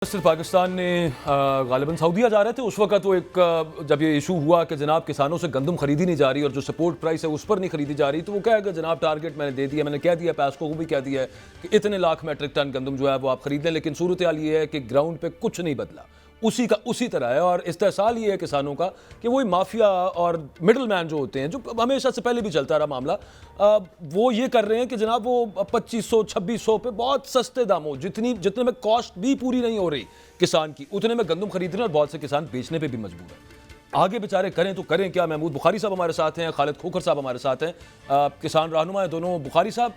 सिर्फ पाकिस्तान ने गालिबन सऊदीया जा रहे थे उस वक्त वो एक जब ये इशू हुआ कि जनाब किसानों से गंदम खरीदी नहीं जा रही और जो सपोर्ट प्राइस है उस पर नहीं खरीदी जा रही, तो वो कहा कि जनाब टारगेट मैंने दे दिया, मैंने कह दिया पैस्को को भी कह दिया है कि इतने लाख मेट्रिक टन गंदम जो है वो आप खरीद लें। लेकिन सूरत हाल ये है कि ग्राउंड पे कुछ नहीं बदला, उसी का उसी तरह है। और इस्तेहसाल ये है किसानों का कि वही माफिया और मिडल मैन जो होते हैं, जो हमेशा से पहले भी चलता रहा मामला, वो ये कर रहे हैं कि जनाब वो 2500-2600 पे बहुत सस्ते दामों, जितने में कॉस्ट भी पूरी नहीं हो रही किसान की, उतने में गंदम खरीद रहे हैं और बहुत से किसान बेचने पे भी मजबूर हैं। आगे बेचारे करें तो करें क्या। महमूद बुखारी साहब हमारे साथ हैं, खालिद खोखर साहब हमारे साथ हैं, किसान रहनुमा हैं दोनों। बुखारी साहब,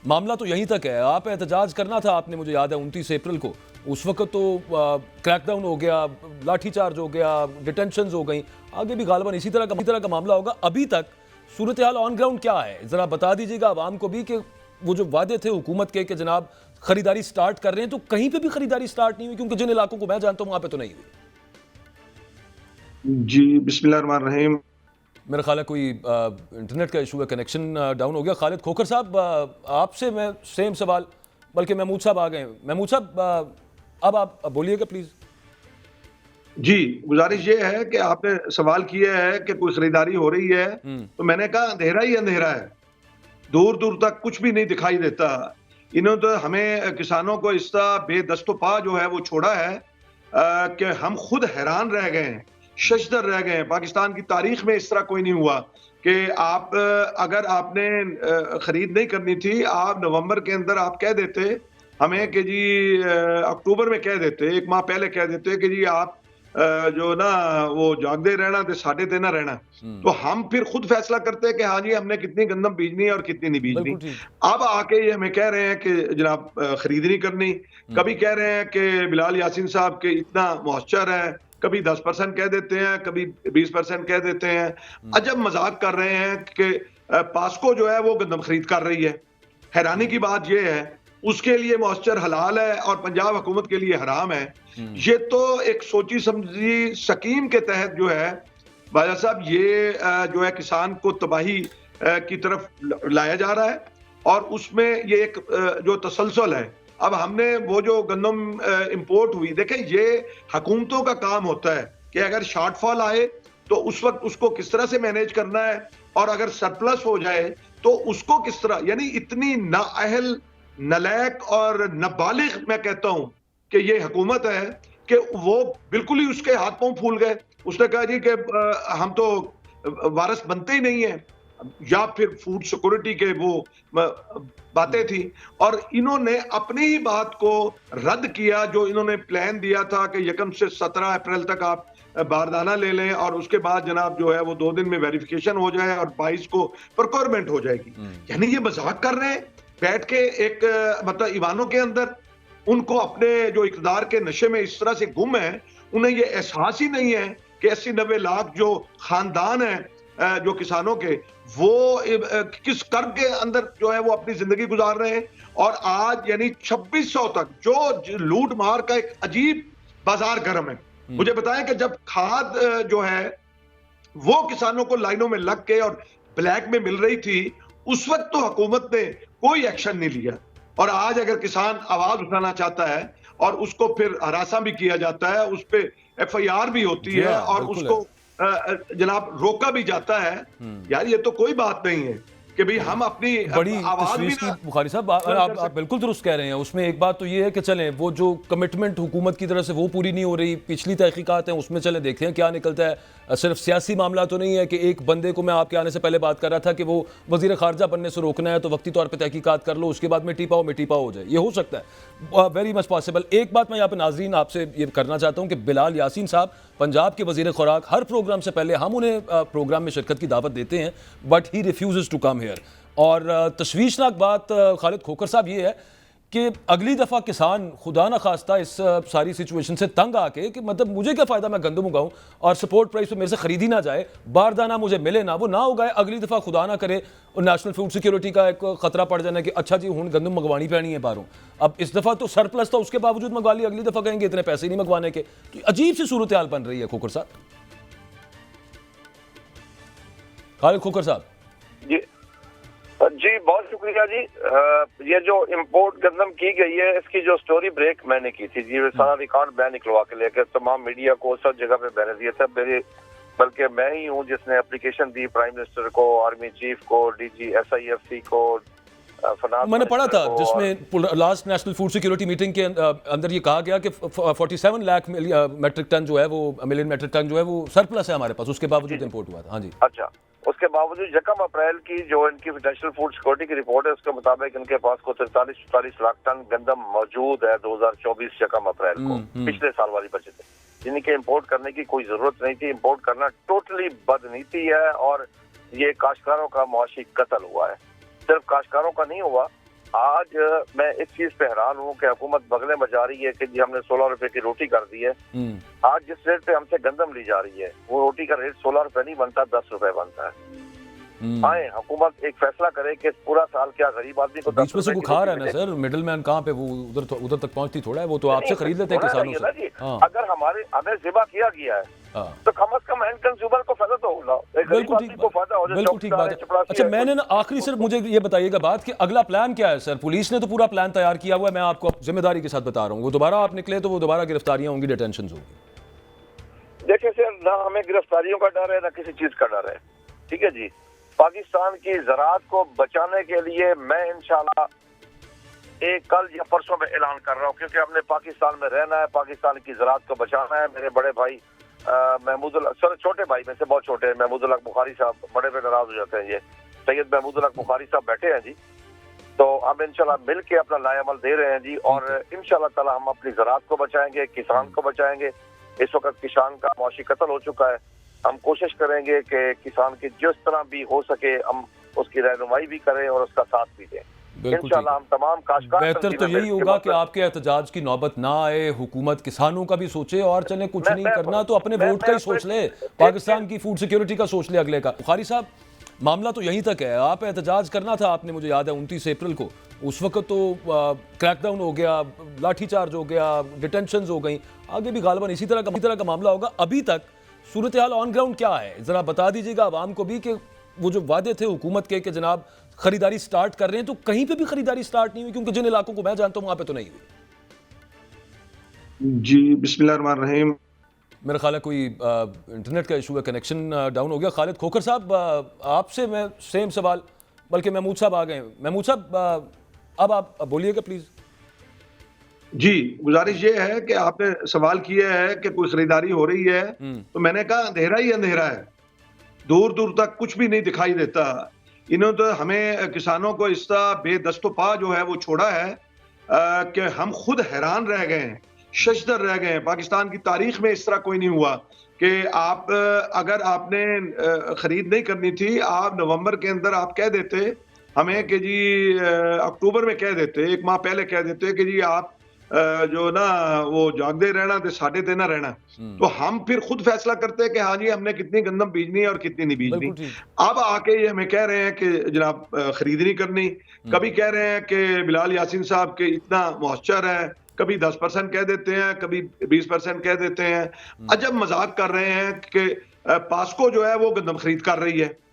मामला तो यहीं तक है, आप एहतजाज करना था आपने, मुझे याद है 29 अप्रैल को, उस वक्त तो क्रैकडाउन हो गया, लाठीचार्ज हो गया, डिटेंशंस हो गई, आगे भी गालिबन इसी तरह का मामला होगा। अभी तक सूरत हाल ऑन ग्राउंड क्या है, ज़रा बता दीजिएगा आवाम को भी कि वो जो वादे थे हुकूमत के कि जनाब खरीदारी स्टार्ट कर रहे हैं, तो कहीं पे भी खरीदारी स्टार्ट नहीं हुई, क्योंकि जिन इलाकों को मैं जानता हूँ वहाँ पे तो नहीं हुई। जी बिस्मिल्लाहिर्रहमानिर्रहीम। मेरा ख्याल है कोई इंटरनेट का इशू है, कनेक्शन डाउन हो गया। खालिद खोखर साहब, आपसे मैं सेम सवाल, बल्कि महमूद साहब आ गए। महमूद साहब अब आप बोलिएगा प्लीज। जी, गुजारिश ये है कि आपने सवाल किया है कि कोई खरीदारी हो रही है, तो मैंने कहा अंधेरा ही अंधेरा है, दूर दूर तक कुछ भी नहीं दिखाई देता। इन्होंने तो हमें किसानों को इस तरह बेदस्तोपा जो है वो छोड़ा है कि हम खुद हैरान रह गए हैं, शशदर रह गए हैं। पाकिस्तान की तारीख में इस तरह कोई नहीं हुआ कि आप अगर आपने खरीद नहीं करनी थी, आप नवंबर के अंदर आप कह देते हमें कि जी अक्टूबर में कह देते, एक माह पहले कह देते कि जी आप जो ना वो जागते रहना तो साढ़े देना रहना, तो हम फिर खुद फैसला करते हैं कि हाँ जी हमने कितनी गंदम बीजनी है और कितनी नहीं बीजनी। अब आके ये हमें कह रहे हैं कि जनाब खरीद नहीं करनी। कभी कह रहे हैं कि बिलाल यासीन साहब के इतना मॉइस्चर है, कभी 10% कह देते हैं, कभी 20% कह देते हैं। अजब मजाक कर रहे हैं कि पास्को जो है वो गंदम खरीद कर रही है। हैरानी की बात यह है उसके लिए मॉइस्चर हलाल है और पंजाब हुकूमत के लिए हराम है। ये तो एक सोची समझी स्कीम के तहत जो है बाजा साहब ये जो है किसान को तबाही की तरफ लाया जा रहा है और उसमें ये एक जो तसलसल है। अब हमने वो जो गंदम इंपोर्ट हुई, देखें ये हुकूमतों का काम होता है कि अगर शॉर्टफॉल आए तो उस वक्त उसको किस तरह से मैनेज करना है, और अगर सरप्लस हो जाए तो उसको किस तरह, यानी इतनी नाअहल, नलायक और नाबालिग मैं कहता हूं कि ये हुकूमत है कि वो बिल्कुल ही उसके हाथ पांव फूल गए। उसने कहा जी कि हम तो वारिस बनते ही नहीं है, या फिर फूड सिक्योरिटी के वो बातें थी, और इन्होंने अपनी ही बात को रद्द किया। जो इन्होंने प्लान दिया था कि 1 से 17 अप्रैल तक आप बारदाना ले लें और उसके बाद जनाब जो है वो 2 दिन में वेरिफिकेशन हो जाए और 22 को प्रोक्योरमेंट हो जाएगी। यानी ये मजाक कर रहे हैं बैठ के एक मतलब ईवानों के अंदर। उनको अपने जो इक़्तिदार के नशे में इस तरह से गुम है, उन्हें ये एहसास ही नहीं है कि 80-90 लाख जो खानदान है जो किसानों के, वो किस कर्ज के अंदर जो है वो अपनी जिंदगी गुजार रहे हैं। और आज यानी 2600 तक जो लूट मार का एक अजीब बाजार गर्म है। मुझे बताएं कि जब खाद जो है वो किसानों को लाइनों में लग के और ब्लैक में मिल रही थी, उस वक्त तो हुकूमत ने कोई एक्शन नहीं लिया। और आज अगर किसान आवाज उठाना चाहता है और उसको फिर हरासा भी किया जाता है, उस पे FIR भी होती है और उसको जनाब रोका भी जाता है। यार ये तो कोई बात नहीं है कि भाई हम अपनी बड़ी आवाज भी की बुखारी साहब, आप बिल्कुल दुरुस्त कह रहे हैं। उसमें एक बात तो ये है कि चलें वो जो कमिटमेंट हुकूमत की तरफ से वो पूरी नहीं हो रही, पिछली तहकीकात हैं उसमें चलें देखते हैं क्या निकलता है। सिर्फ सियासी मामला तो नहीं है कि एक बंदे को, मैं आपके आने से पहले बात कर रहा था कि वो वजीर खारजा बनने से रोकना है तो वक्ती तौर पर तहकीकात कर लो, उसके बाद मिट्टी पाओ हो जाए, ये हो सकता है, वेरी मच पॉसिबल। एक बात मैं यहाँ पे नाजरीन आपसे ये करना चाहता हूँ कि बिलाल यासीन साहब पंजाब के वजीर खुराक, हर प्रोग्राम से पहले हम उन्हें प्रोग्राम में शिरकत की दावत देते हैं, but he refuses to come here. और तशवीशनाक बात खालिद खोखर साहब ये है कि अगली दफ़ा किसान खुदा न खास्ता इस सारी सिचुएशन से तंग आके कि मतलब मुझे क्या फ़ायदा मैं गंदम उगाऊं और सपोर्ट प्राइस पे मेरे से ख़रीदी ना जाए, बारदाना मुझे मिले ना, वो ना उगाए, अगली दफ़ा खुदा ना करे और नेशनल फूड सिक्योरिटी का एक ख़तरा पड़ जाना कि अच्छा जी हूँ गंदम मंगवानी पैनी है बाहरों। अब इस दफ़ा तो सरप्लस था, उसके बावजूद मंगवा ली, अगली दफ़ा कहेंगे इतने पैसे नहीं मंगवाने के। तो अजीब सी सूरत हाल बन रही है खोखर साहब। खालिद खोखर साहब جی بہت شکریہ جی. یہ جو امپورٹ گندم کی گئی ہے اس کی جو سٹوری بریک میں نے کی تھی جی, سارا ریکارڈ میں نکلوا کے لے کے تمام میڈیا کو سب جگہ پہ میں نے دیا تھا. بلکہ میں ہی ہوں جس نے اپلیکیشن دی پرائم منسٹر کو, آرمی چیف کو, D G S I F C کو, میں نے پڑھا تھا جس میں last national food security meeting کے اندر یہ کہا گیا کہ 47 لاکھ میٹرک ٹن جو ہے وہ ملین میٹرک ٹن جو ہے وہ سرپلس ہے ہمارے پاس, اس کے باوجود امپورٹ ہوا تھا. ہاں جی. اچھا, اس کے باوجود یکم اپریل کی جو ان کی نیشنل فوڈ سیکورٹی کی رپورٹ ہے اس کے مطابق ان کے پاس کو 43-44 لاکھ ٹن گندم موجود ہے 2024 یکم اپریل کو, پچھلے سال والی بچت ہے, جن کے امپورٹ کرنے کی کوئی ضرورت نہیں تھی. امپورٹ کرنا ٹوٹلی بدنیتی ہے اور یہ کاشتکاروں کا معاشی قتل ہوا ہے. صرف کاشتکاروں کا نہیں ہوا, آج میں اس چیز پہ حیران ہوں کہ حکومت بغلیں بجا رہی ہے کہ جی ہم نے 16 روپے کی روٹی کر دی ہے. آج جس ریٹ پہ ہم سے گندم لی جا رہی ہے وہ روٹی کا ریٹ 16 روپے نہیں بنتا, 10 روپے بنتا ہے. آئیں حکومت ایک فیصلہ کرے کہ پورا سال کیا غریب آدمی کو بیچ میں سے وہ کھا رہا ہے نا سر, مڈل مین کہاں پہ, وہ ادھر تک پہنچتی تھوڑا ہے, وہ تو آپ سے خرید لیتے ہیں کسانوں سے. اگر ہمیں ذبح کیا گیا ہے تو کم از کم اینڈ کنزیومر کو فائدہ تو ہوگا, بالکل ٹھیک بات ہے. اچھا میں نے نا آخری صرف مجھے یہ بتائیے گا بات کہ اگلا پلان کیا ہے سر؟ پولیس نے تو پورا پلان تیار کیا ہوا ہے, میں آپ کو ذمہ داری کے ساتھ بتا رہا ہوں, وہ دوبارہ آپ نکلے تو وہ دوبارہ گرفتاریاں ہوں گی, ڈیٹینشنز ہوں گی. دیکھیں سر, نہ ہمیں گرفتاریوں کا ڈر ہے نہ کسی چیز کا ڈر ہے, ٹھیک ہے جی. پاکستان کی زراعت کو بچانے کے لیے میں انشاءاللہ کل یا پرسوں میں اعلان کر رہا ہوں, کیونکہ ہم نے پاکستان میں رہنا ہے, پاکستان کی زراعت کو بچانا ہے. میرے بڑے بھائی محمود الحق, سر چھوٹے بھائی میں سے بہت چھوٹے ہیں, محمود الحق بخاری صاحب, بڑے پہ ناراض ہو جاتے ہیں, یہ سید محمود الحق بخاری صاحب بیٹھے ہیں جی. تو ہم انشاءاللہ مل کے اپنا لائے عمل دے رہے ہیں جی, اور انشاءاللہ تعالی ہم اپنی زراعت کو بچائیں گے, کسان کو بچائیں گے. اس وقت کسان کا معاشی قتل ہو چکا ہے. ہم کوشش کریں گے کہ کسان کی جس طرح بھی ہو سکے ہم اس کی رہنمائی بھی کریں اور اس کا ساتھ بھی دیں. انشاءاللہ ہم تمام کاشتکار, بہتر تو یہی ہوگا کہ آپ کے احتجاج کی نوبت نہ آئے, حکومت کسانوں کا بھی سوچے, اور چلے کچھ نہیں کرنا تو اپنے ووٹ کا ہی سوچ لے, پاکستان کی فوڈ سیکیورٹی کا سوچ لے اگلے کا. بخاری صاحب معاملہ تو یہیں تک ہے, آپ احتجاج کرنا تھا آپ نے, مجھے یاد ہے 29 اپریل کو, اس وقت تو کریک ڈاؤن ہو گیا, لاٹھی چارج ہو گیا, ڈیٹینشنز ہو گئیں, آگے بھی غالباً اسی طرح کا معاملہ ہوگا. ابھی تک صورتحال آن گراؤنڈ کیا ہے ذرا بتا دیجیے گا عوام کو بھی, کہ وہ جو وعدے تھے حکومت کے کہ جناب خریداری سٹارٹ کر رہے ہیں, تو کہیں پہ بھی خریداری سٹارٹ نہیں ہوئی, کیونکہ جن علاقوں کو میں جانتا ہوں وہاں پہ تو نہیں ہوئی. جی بسم اللہ الرحمن الرحیم. میرا خیال ہے کوئی انٹرنیٹ کا ایشو ہے, کنیکشن ڈاؤن ہو گیا. خالد کھوکھر صاحب آپ سے میں سیم سوال, بلکہ محمود صاحب آ گئے ہیں. محمود صاحب اب آپ بولیے گا پلیز. جی گزارش یہ ہے کہ آپ نے سوال کیا ہے کہ کوئی خریداری ہو رہی ہے, تو میں نے کہا اندھیرا ہی اندھیرا ہے, دور دور تک کچھ بھی نہیں دکھائی دیتا. انہوں نے تو ہمیں کسانوں کو اس طرح بے دست و پا جو ہے وہ چھوڑا ہے کہ ہم خود حیران رہ گئے ہیں, ششدر رہ گئے ہیں. پاکستان کی تاریخ میں اس طرح کوئی نہیں ہوا کہ آپ اگر آپ نے خرید نہیں کرنی تھی, آپ نومبر کے اندر آپ کہہ دیتے ہمیں کہ جی, اکتوبر میں کہہ دیتے, ایک ماہ پہلے کہہ دیتے کہ جی آپ جو نا وہ جاگتے رہنا تے ساڈے تے نہ رہنا, تو ہم پھر خود فیصلہ کرتے کہ ہاں جی ہم نے کتنی گندم بیجنی ہے اور کتنی نہیں بیجنی. اب آ کے یہ ہمیں کہہ رہے ہیں کہ جناب خرید نہیں کرنی. کبھی کہہ رہے ہیں کہ بلال یاسین صاحب کے اتنا موئسچر ہے, کبھی 10% کہہ دیتے ہیں, کبھی 20% کہہ دیتے ہیں. عجب مذاق کر رہے ہیں کہ پاسکو جو ہے وہ گندم خرید کر رہی ہے.